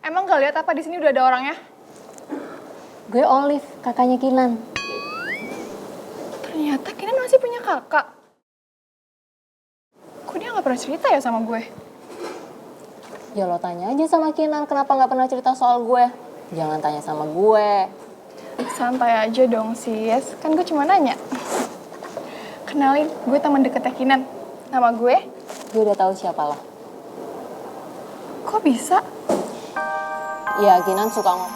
Emang gak lihat apa di sini udah ada orangnya? Gue Olive, kakaknya Kinan. Ternyata Kinan masih punya kakak. Kok dia gak pernah cerita ya sama gue? Ya lo tanya aja sama Kinan, kenapa gak pernah cerita soal gue? Jangan tanya sama gue. Santai aja dong sis, kan gue cuma nanya. Kenalin, gue teman deketnya Kinan. Nama gue? Gue udah tahu siapa lo. Kok bisa? Ya, Kinan suka ngomong.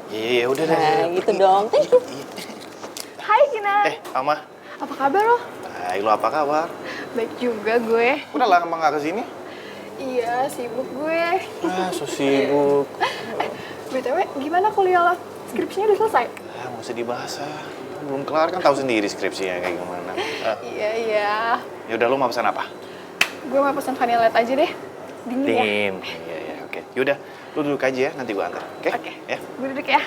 Iya, udah deh. Nah, gitu dong. Thank you. Hai Kinan. Alma. Apa kabar lo? Hai, lo apa kabar? Baik juga gue. Udah lama gak kesini? Iya, sibuk gue. So sibuk. BTW, gimana kuliah lo? Skripsinya udah selesai? Nggak usah dibahas ah. Belum kelar kan tahu sendiri skripsinya kayak gimana. Iya. Ya udah, lo mau pesan apa? Gue mau pesan vanilla latte aja deh. Dingin ya? Iya, oke. Yaudah, lo duduk aja ya, nanti gue antar. Oke? Oke. Ya. Gue duduk ya.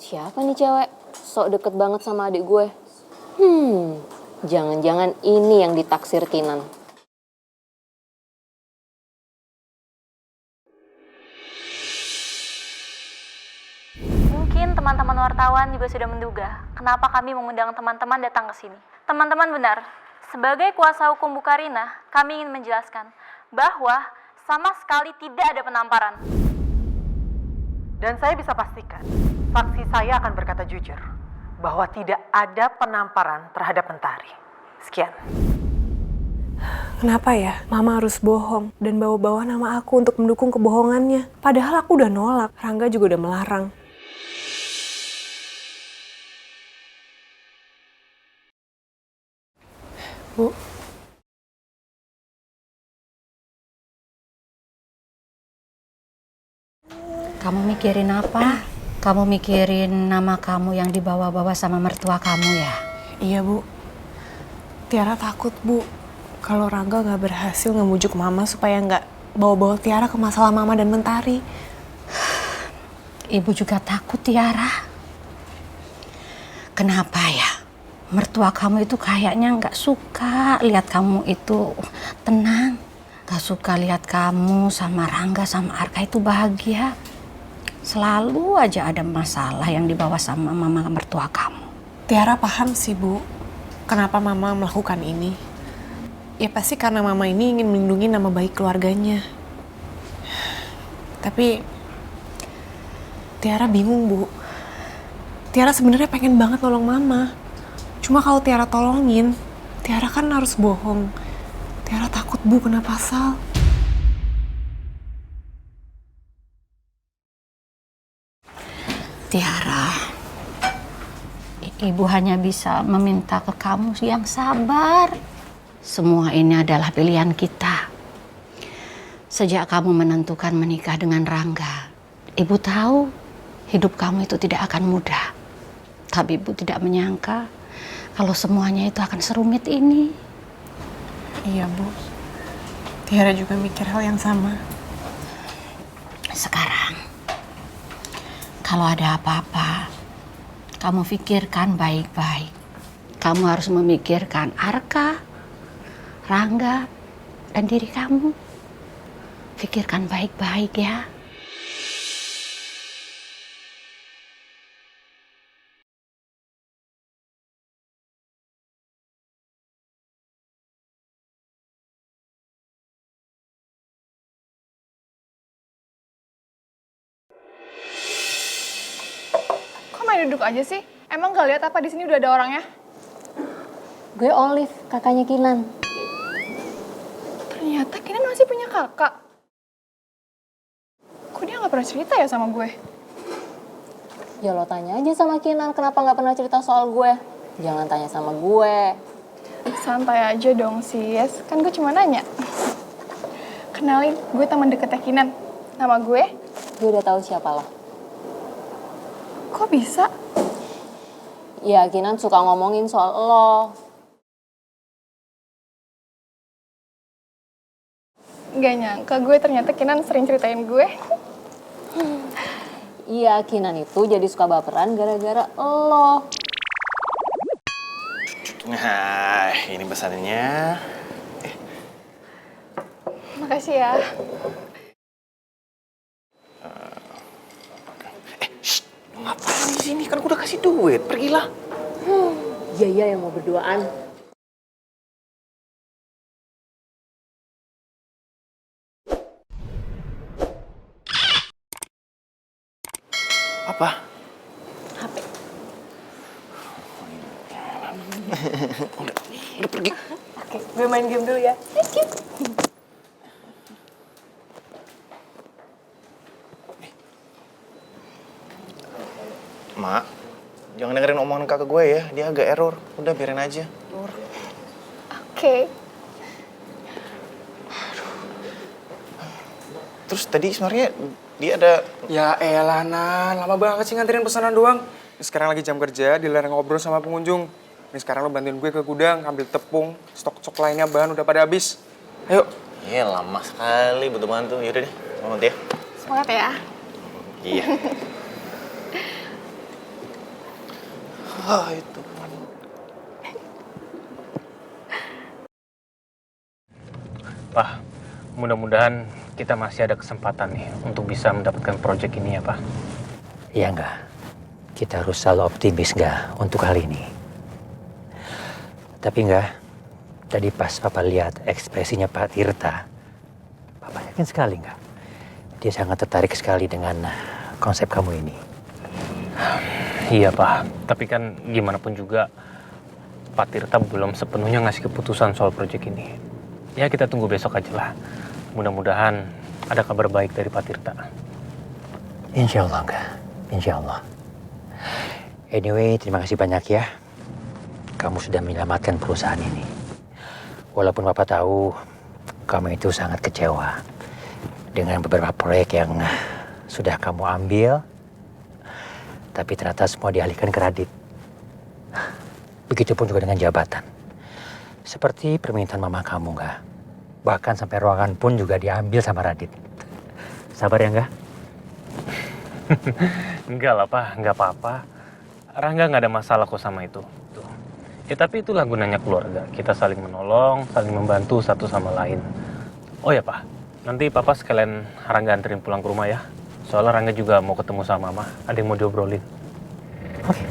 Siapa nih cewek? Sok deket banget sama adik gue. Jangan-jangan ini yang ditaksir Kinan. Mungkin teman-teman wartawan juga sudah menduga kenapa kami mengundang teman-teman datang ke sini. Teman-teman benar, sebagai kuasa hukum Bu Karina, kami ingin menjelaskan bahwa sama sekali tidak ada penamparan. Dan saya bisa pastikan, saksi saya akan berkata jujur bahwa tidak ada penamparan terhadap Mentari. Sekian. Kenapa ya Mama harus bohong dan bawa-bawa nama aku untuk mendukung kebohongannya? Padahal aku udah nolak, Rangga juga udah melarang. Bu. Kamu mikirin apa? Kamu mikirin nama kamu yang dibawa-bawa sama mertua kamu ya? Iya Bu. Tiara takut Bu. Kalau Rangga gak berhasil ngebujuk Mama supaya gak bawa-bawa Tiara ke masalah Mama dan Mentari. Ibu juga takut, Tiara. Kenapa ya? Mertua kamu itu kayaknya gak suka lihat kamu itu tenang. Gak suka lihat kamu sama Rangga sama Arka itu bahagia. Selalu aja ada masalah yang dibawa sama mama mertua kamu. Tiara paham sih Bu, kenapa Mama melakukan ini. Ya pasti karena Mama ini ingin melindungi nama baik keluarganya. Tapi Tiara bingung Bu. Tiara sebenarnya pengen banget nolong Mama. Cuma kalau Tiara tolongin, Tiara kan harus bohong. Tiara takut Bu kena pasal. Tiara, ibu hanya bisa meminta ke kamu yang sabar. Semua ini adalah pilihan kita. Sejak kamu menentukan menikah dengan Rangga, ibu tahu hidup kamu itu tidak akan mudah. Tapi ibu tidak menyangka kalau semuanya itu akan serumit ini. Iya Bu, Tiara juga mikir hal yang sama. Sekarang, kalau ada apa-apa, kamu pikirkan baik-baik. Kamu harus memikirkan Arka, Rangga, dan diri kamu. Pikirkan baik-baik ya. Duduk aja sih. Emang gak lihat apa di sini udah ada orangnya? Gue Olive, kakaknya Kinan. Ternyata Kinan masih punya kakak. Kok dia gak pernah cerita ya sama gue? Ya lo tanya aja sama Kinan, kenapa gak pernah cerita soal gue? Jangan tanya sama gue. Santai aja dong sis, kan gue cuma nanya. Kenalin, gue teman deketnya Kinan. Nama gue? Gue udah tahu siapa lo. Kok bisa? Ya, Kinan suka ngomongin soal lo. Gak nyangka gue ternyata Kinan sering ceritain gue. Iya, Kinan itu jadi suka baperan gara-gara lo. Nah, ini pesanannya. Makasih ya. Shh, lu ngapain di sini? Kan gue udah kasih duit, pergilah. Iya yang mau berduaan. Apa? HP. Udah pergi. Oke, gue main game dulu ya. Thank you. Mak, jangan dengerin omongan kakak gue ya. Dia agak error. Udah biarin aja. Oke. Terus tadi sebenarnya dia ada... Ya elah, Nan. Lama banget sih nganterin pesanan doang. Ini sekarang lagi jam kerja, dilarang ngobrol sama pengunjung. Ini sekarang lo bantuin gue ke gudang, ambil tepung, stok-stok lainnya bahan udah pada habis. Ayo. Iya, lama sekali butuh bantu. Yaudah deh, mau ya. Semangat ya. Iya. Ah, itu. Pak, mudah-mudahan kita masih ada kesempatan nih untuk bisa mendapatkan proyek ini ya, Pak. Iya enggak? Kita harus selalu optimis enggak untuk hal ini. Tapi enggak, tadi pas Papa lihat ekspresinya Pak Tirta, Papa yakin sekali enggak? Dia sangat tertarik sekali dengan konsep kamu ini. Iya, Pak. Tapi kan gimana pun juga Pak Tirta belum sepenuhnya ngasih keputusan soal proyek ini. Ya kita tunggu besok aja lah. Mudah-mudahan ada kabar baik dari Pak Tirta. Insya Allah enggak, insya Allah. Anyway, terima kasih banyak ya. Kamu sudah menyelamatkan perusahaan ini. Walaupun Papa tahu kamu itu sangat kecewa dengan beberapa proyek yang sudah kamu ambil, tapi ternyata semua dialihkan ke Radit. Begitupun juga dengan jabatan. Seperti permintaan mama kamu enggak. Bahkan sampai ruangan pun juga diambil sama Radit. Sabar ya enggak? Enggak lah, Pak. Enggak apa-apa. Rangga nggak ada masalah kok sama itu. Tuh. Ya tapi itulah gunanya keluarga. Kita saling menolong, saling membantu satu sama lain. Oh ya, Pak. Nanti Papa sekalian Rangga anterin pulang ke rumah ya. Soalnya Rangga juga mau ketemu sama Mama. Ada yang mau diobrolin. Oke.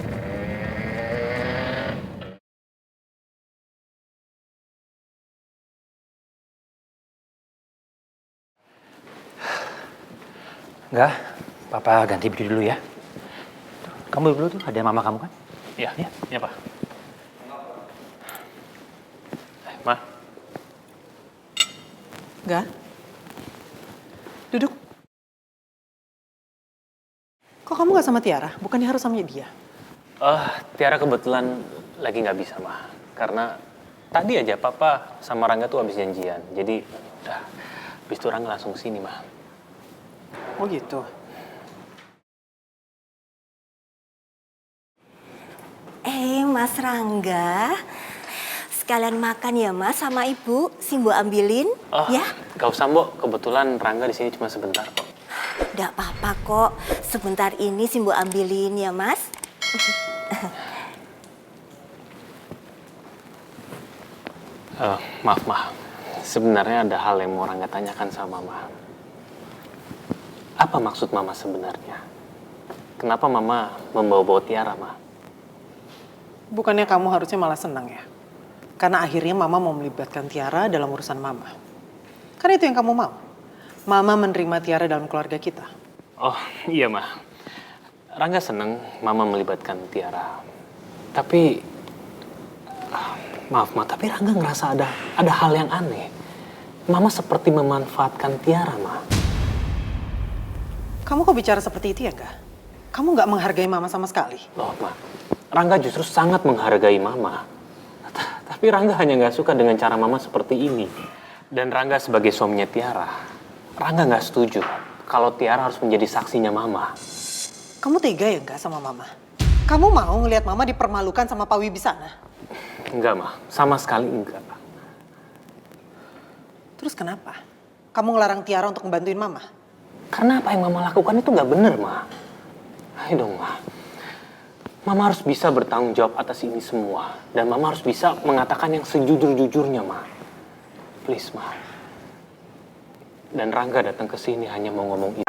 Enggak, Papa ganti baju dulu ya. Kamu dulu tuh, ada mama kamu kan? Iya, iya Pak. Ma. Enggak. Duduk. Kok kamu gak sama Tiara? Bukannya harus sama dia? Tiara kebetulan lagi nggak bisa, Ma. Karena tadi aja Papa sama Rangga tuh habis janjian. Jadi udah, habis itu Rangga langsung sini, Ma. Oh gitu. Mas Rangga, sekalian makan ya Mas sama Ibu, Simbo ambilin, ya? Gak usah, Mbok. Kebetulan Rangga di sini cuma sebentar kok. Nggak apa-apa kok, sebentar ini Simbo ambilin ya Mas. Maaf, Ma. Sebenarnya ada hal yang mau Rangga tanyakan sama Mama. Apa maksud Mama sebenarnya? Kenapa Mama membawa-bawa Tiara, Ma? Bukannya kamu harusnya malah senang ya? Karena akhirnya Mama mau melibatkan Tiara dalam urusan Mama. Kan itu yang kamu mau. Mama menerima Tiara dalam keluarga kita. Oh, iya, Ma. Rangga seneng Mama melibatkan Tiara. Tapi, maaf, Ma, tapi Rangga ngerasa ada hal yang aneh. Mama seperti memanfaatkan Tiara, Ma. Kamu kok bicara seperti itu ya, enggak? Kamu nggak menghargai Mama sama sekali. Loh, Ma. Rangga justru sangat menghargai Mama. Tapi Rangga hanya nggak suka dengan cara Mama seperti ini. Dan Rangga sebagai suaminya Tiara, Rangga nggak setuju kalau Tiara harus menjadi saksinya Mama. Kamu tega ya enggak sama Mama? Kamu mau ngelihat Mama dipermalukan sama Pak Wibisana? Enggak, Ma. Sama sekali enggak. Terus kenapa? Kamu ngelarang Tiara untuk ngebantuin Mama? Karena apa yang Mama lakukan itu nggak bener, Ma. Ayo dong, Ma. Mama harus bisa bertanggung jawab atas ini semua. Dan Mama harus bisa mengatakan yang sejujur-jujurnya, Ma. Please, Ma. Dan Rangga datang ke sini hanya mau ngomong